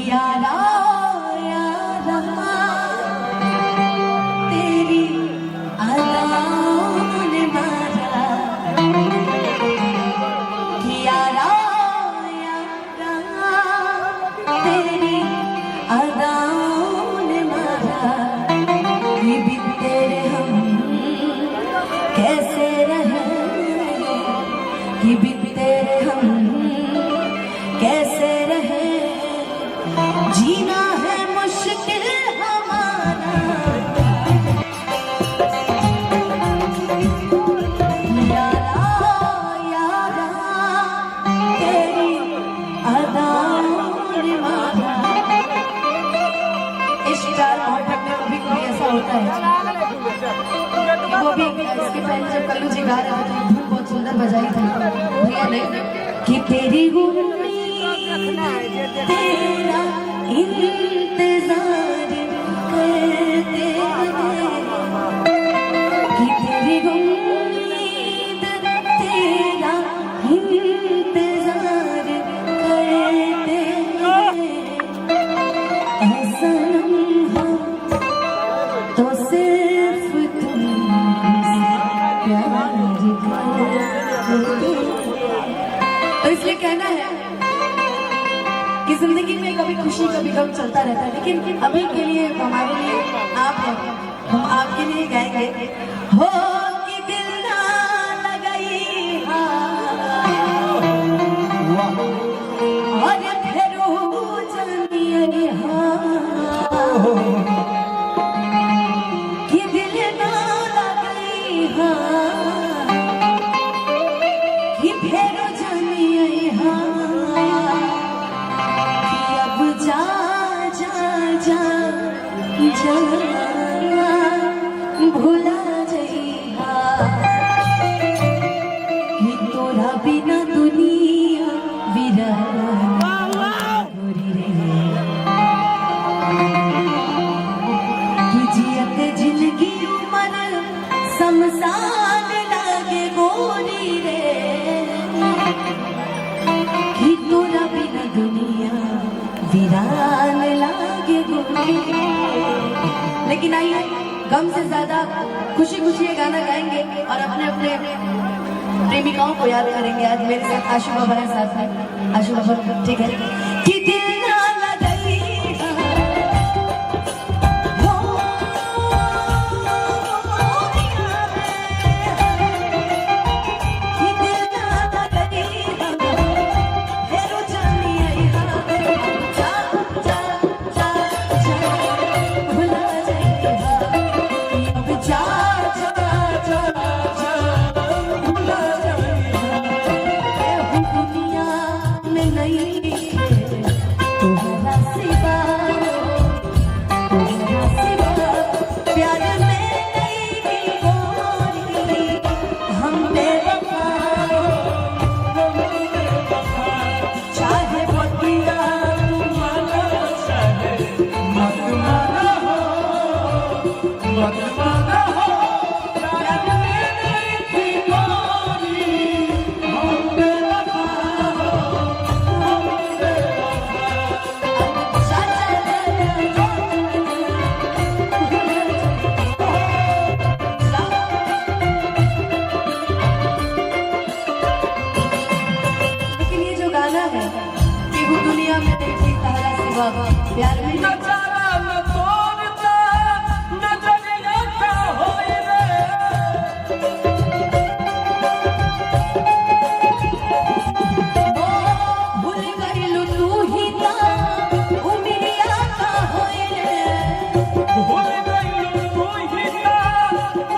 यारा यारा तेरी अदाओं ने मारा, यारा यारा तेरी अदाओं ने मारा। ये भी तेरे हम कैसे रहे, ये भी तेरे हम कैसे रहे, जीना है मुश्किल हमारा। यारा यारा तेरी अदाओं ने मारा। इश्क प्यार मोहब्बत में कभी कभी ऐसा होता है। वो भी इसके पहले जब कल्लू जी गा रहे थे तो धूम बहुत सुंदर बजाई थी भैया ने कि तेरी उम्मीद तेरा इंतजार करते कि तेरी उम्मीद तेरा इंतजार करते ऐसा लम्हा तो सिर्फ तुमसे प्यार करते। तो इसलिए कहना है कि जिंदगी में कभी खुशी कभी गम चलता रहता है, लेकिन अभी के लिए हमारे लिए आप हैं, हम आपके लिए गाएंगे हो कि दिल ना लगाई और फिर जानिए कि दिल ना लगाई कि फिर जानिए जा जा जा जा भुला जइहा कि तोरा बिना दुनिया वीरान गोरी रे कि जियत जिंदगी उमर शमशान लागे गोरी रे कि तोरा बिना दुनिया वीरान लागे गोरी। लेकिन आइए गम से ज्यादा खुशी खुशी ये गाना गाएंगे और अपने अपने प्रेमिकाओं को याद करेंगे। आज मेरे साथ आशु बाबा है, साथ में आशु बाबा, ठीक है कि दिल ना लगाई प्यार में नजारा न तोड़ता नजरिया का होए रे भूल गइलू तू ही ता उमरिया का होए रे भूल गइलू तू ही ता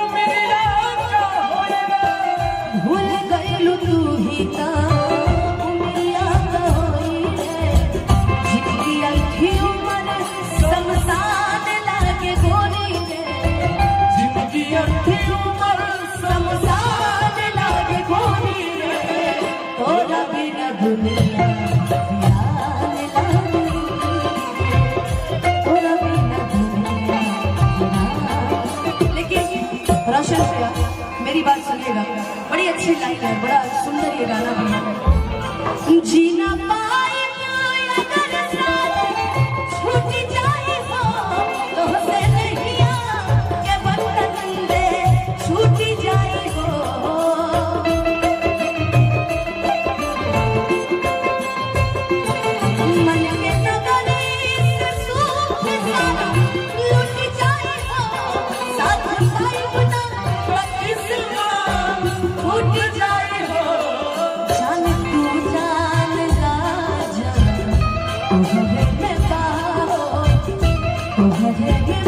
उमरिया का होए रे भूल गइलू तू ही ता मेरी बात सुनिएगा, बड़ी अच्छी लाइन है, बड़ा सुंदर ये गाना भी है। जीना पाए अगर साथ मैं पाओ तुम्हारे ये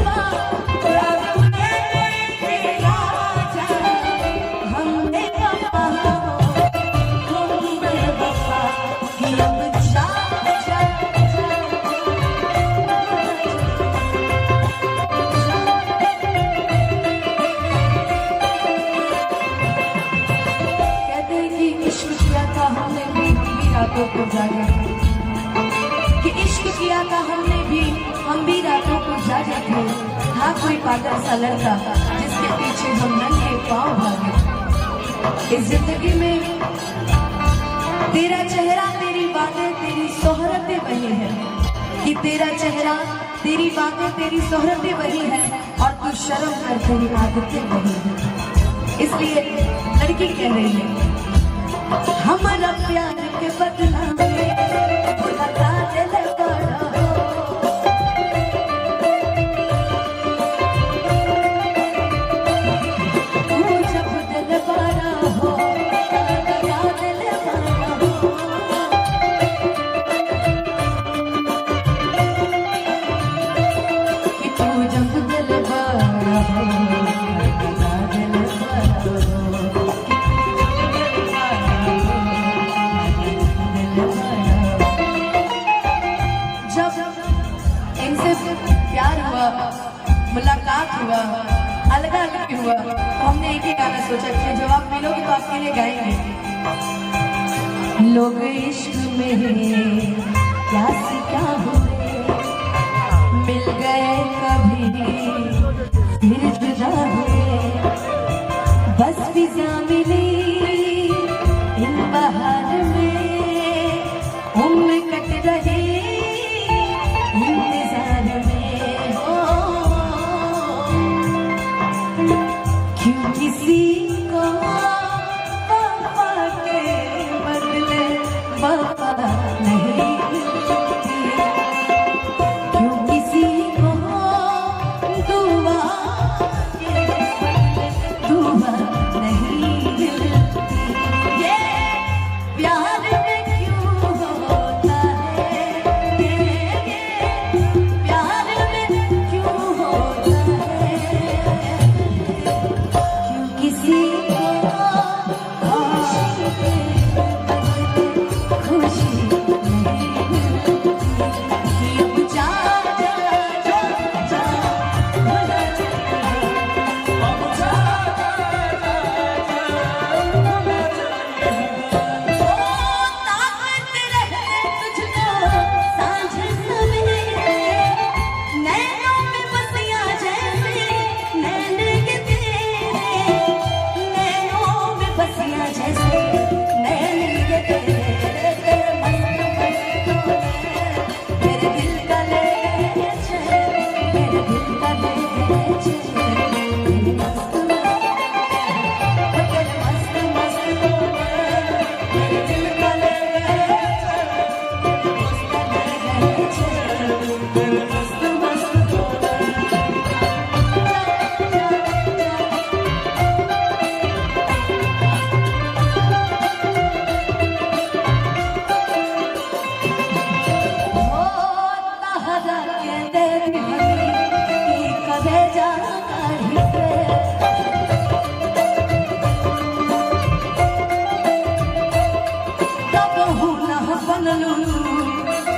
को जागे कि इश्क किया था हमने भी, हम भी रातों को जागे थे। था कोई पागल सा लड़का जिसके पीछे हम नंगे पाँव भागे। इस जिंदगी में तेरा चेहरा तेरी बातें तेरी सोहरतें वही है, कि तेरा चेहरा तेरी बातें तेरी सोहरतें वही है और तू शर्म कर तेरी आदतें वही है। इसलिए लड़की कह रही है हमारा प्यार के बदला में भुला दिल बड़ा हो जब दिल बड़ा हो लगा दिल बड़ा हो कि तू जब दिल बड़ा हो लगा दिल बड़ा हो। प्यार हुआ, मुलाकात हुआ, अलग अलग हुआ, तो हमने एक ही गाना सोचा कि जब आप मिलोगे तो आपके लिए गाएंगे। लोग इश्क में क्या सीखा हुए मिल गए कभी फिर जुदा हुए, बस फिजा मिली इन बहार में उम्र कट रही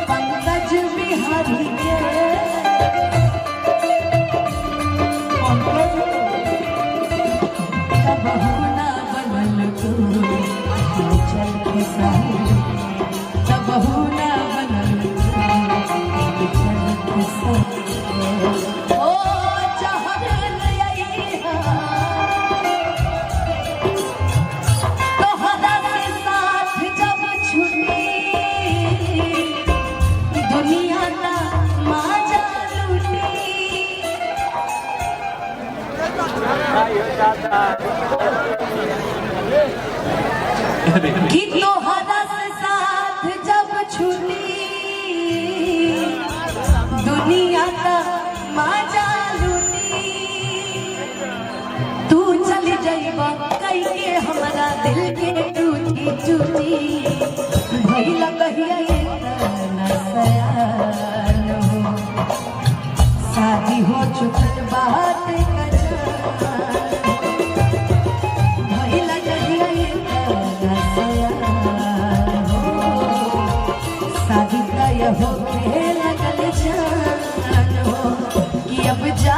पंकज बिहारी बहुना बनल चल के साथ बहुना बनल चल के साथ ओ चाहत यही तो हदा के साथ जब छुटी दुनिया का माजा लूटी कि तोहरा से साथ जब छुटी दुनिया का माजा लूटी तू चली जाइबा कई के हमारा दिल के टूटी टूटी भइला कहिया ये ना सया शादी हो चुकल बात शादी तय हो लगल जान हो कि अब जा